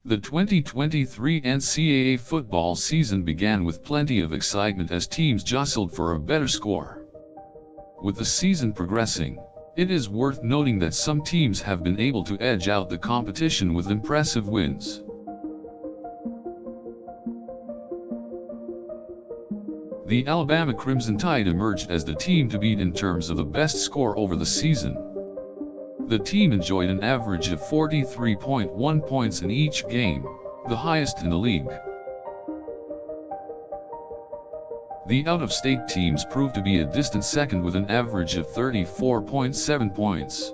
The 2023 NCAA football season began with plenty of excitement as teams jostled for a better score. With the season progressing, it is worth noting that some teams have been able to edge out the competition with impressive wins. The Alabama Crimson Tide emerged as the team to beat in terms of the best score over the season. The team enjoyed an average of 43.1 points in each game, the highest in the league. The out-of-state teams proved to be a distant second with an average of 34.7 points.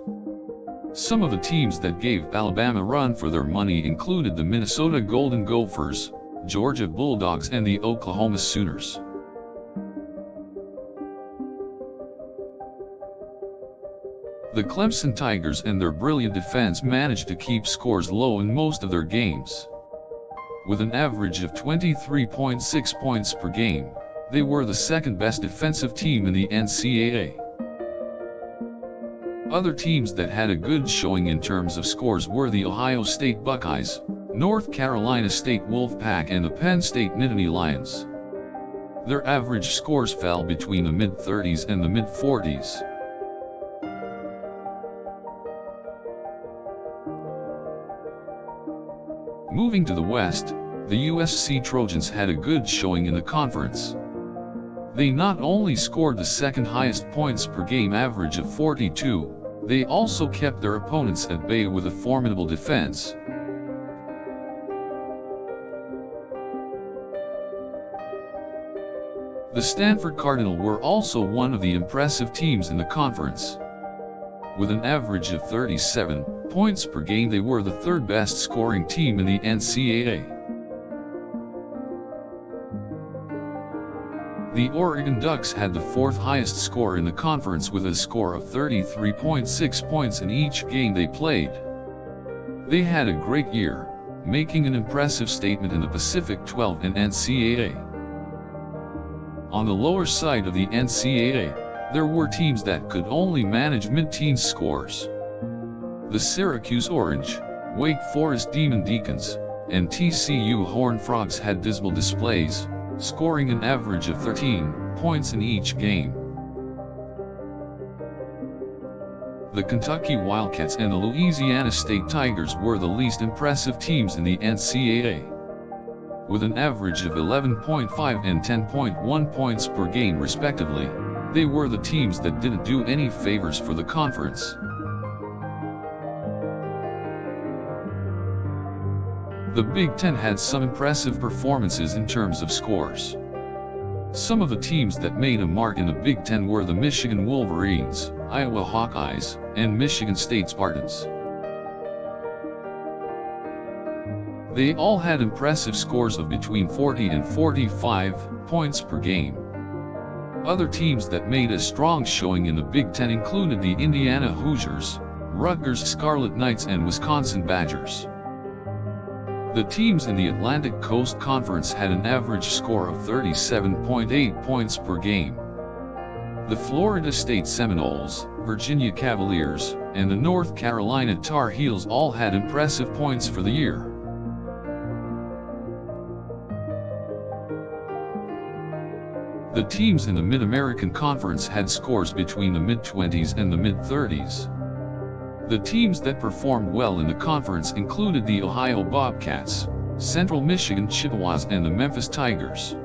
Some of the teams that gave Alabama a run for their money included the Minnesota Golden Gophers, Georgia Bulldogs and the Oklahoma Sooners. The Clemson Tigers and their brilliant defense managed to keep scores low in most of their games. With an average of 23.6 points per game, they were the second-best defensive team in the NCAA. Other teams that had a good showing in terms of scores were the Ohio State Buckeyes, North Carolina State Wolfpack and the Penn State Nittany Lions. Their average scores fell between the mid-30s and the mid-40s. Moving to the West, the USC Trojans had a good showing in the conference. They not only scored the second highest points per game average of 42, they also kept their opponents at bay with a formidable defense. The Stanford Cardinal were also one of the impressive teams in the conference. With an average of 37 points per game, they were the third-best scoring team in the NCAA. The Oregon Ducks had the fourth highest score in the conference with a score of 33.6 points in each game they played. They had a great year, making an impressive statement in the Pacific 12 and NCAA. On the lower side of the NCAA, there were teams that could only manage mid-teen scores. The Syracuse Orange, Wake Forest Demon Deacons, and TCU Horned Frogs had dismal displays, scoring an average of 13 points in each game. The Kentucky Wildcats and the Louisiana State Tigers were the least impressive teams in the NCAA. With an average of 11.5 and 10.1 points per game respectively, they were the teams that didn't do any favors for the conference. The Big Ten had some impressive performances in terms of scores. Some of the teams that made a mark in the Big Ten were the Michigan Wolverines, Iowa Hawkeyes, and Michigan State Spartans. They all had impressive scores of between 40 and 45 points per game. Other teams that made a strong showing in the Big Ten included the Indiana Hoosiers, Rutgers Scarlet Knights and Wisconsin Badgers. The teams in the Atlantic Coast Conference had an average score of 37.8 points per game. The Florida State Seminoles, Virginia Cavaliers, and the North Carolina Tar Heels all had impressive points for the year. The teams in the Mid-American Conference had scores between the mid-20s and the mid-30s. The teams that performed well in the conference included the Ohio Bobcats, Central Michigan Chippewas and the Memphis Tigers.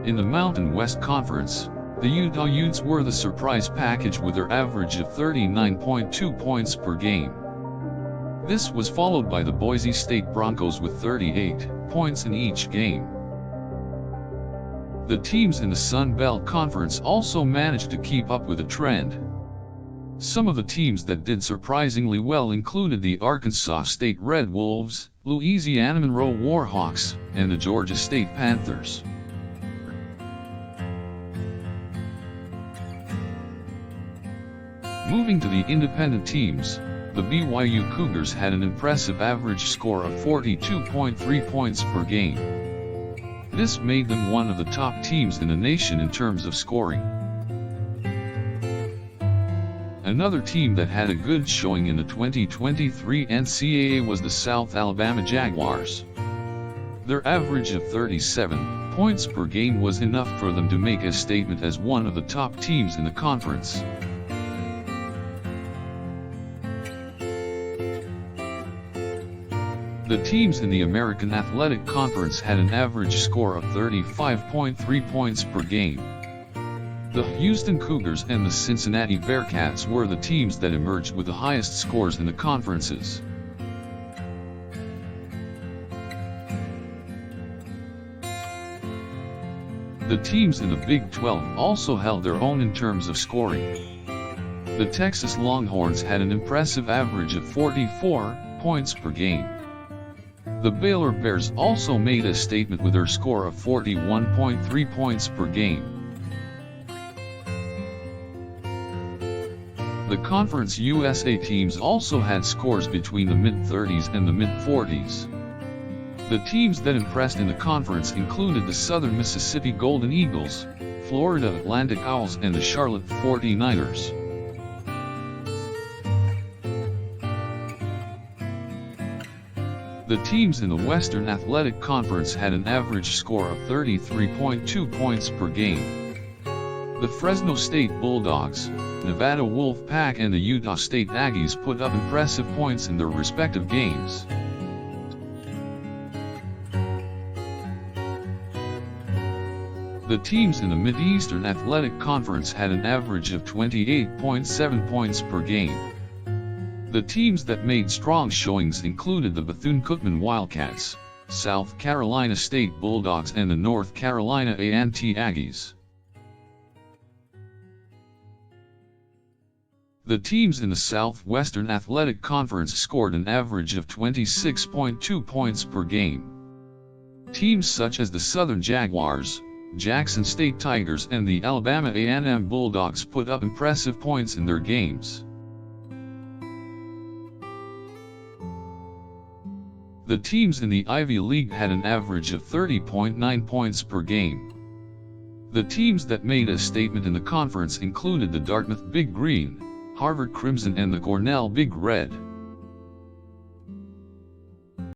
In the Mountain West Conference, the Utah Utes were the surprise package with their average of 39.2 points per game. This was followed by the Boise State Broncos with 38 points in each game. The teams in the Sun Belt Conference also managed to keep up with the trend. Some of the teams that did surprisingly well included the Arkansas State Red Wolves, Louisiana Monroe Warhawks, and the Georgia State Panthers. Moving to the independent teams, the BYU Cougars had an impressive average score of 42.3 points per game. This made them one of the top teams in the nation in terms of scoring. Another team that had a good showing in the 2023 NCAA was the South Alabama Jaguars. Their average of 37 points per game was enough for them to make a statement as one of the top teams in the conference. The teams in the American Athletic Conference had an average score of 35.3 points per game. The Houston Cougars and the Cincinnati Bearcats were the teams that emerged with the highest scores in the conferences. The teams in the Big 12 also held their own in terms of scoring. The Texas Longhorns had an impressive average of 44 points per game. The Baylor Bears also made a statement with their score of 41.3 points per game. The Conference USA teams also had scores between the mid-30s and the mid-40s. The teams that impressed in the conference included the Southern Mississippi Golden Eagles, Florida Atlantic Owls, and the Charlotte 49ers. The teams in the Western Athletic Conference had an average score of 33.2 points per game. The Fresno State Bulldogs, Nevada Wolfpack, and the Utah State Aggies put up impressive points in their respective games. The teams in the Mid-Eastern Athletic Conference had an average of 28.7 points per game. The teams that made strong showings included the Bethune-Cookman Wildcats, South Carolina State Bulldogs, and the North Carolina A&T Aggies. The teams in the Southwestern Athletic Conference scored an average of 26.2 points per game. Teams such as the Southern Jaguars, Jackson State Tigers, and the Alabama A&M Bulldogs put up impressive points in their games. The teams in the Ivy League had an average of 30.9 points per game. The teams that made a statement in the conference included the Dartmouth Big Green, Harvard Crimson, and the Cornell Big Red.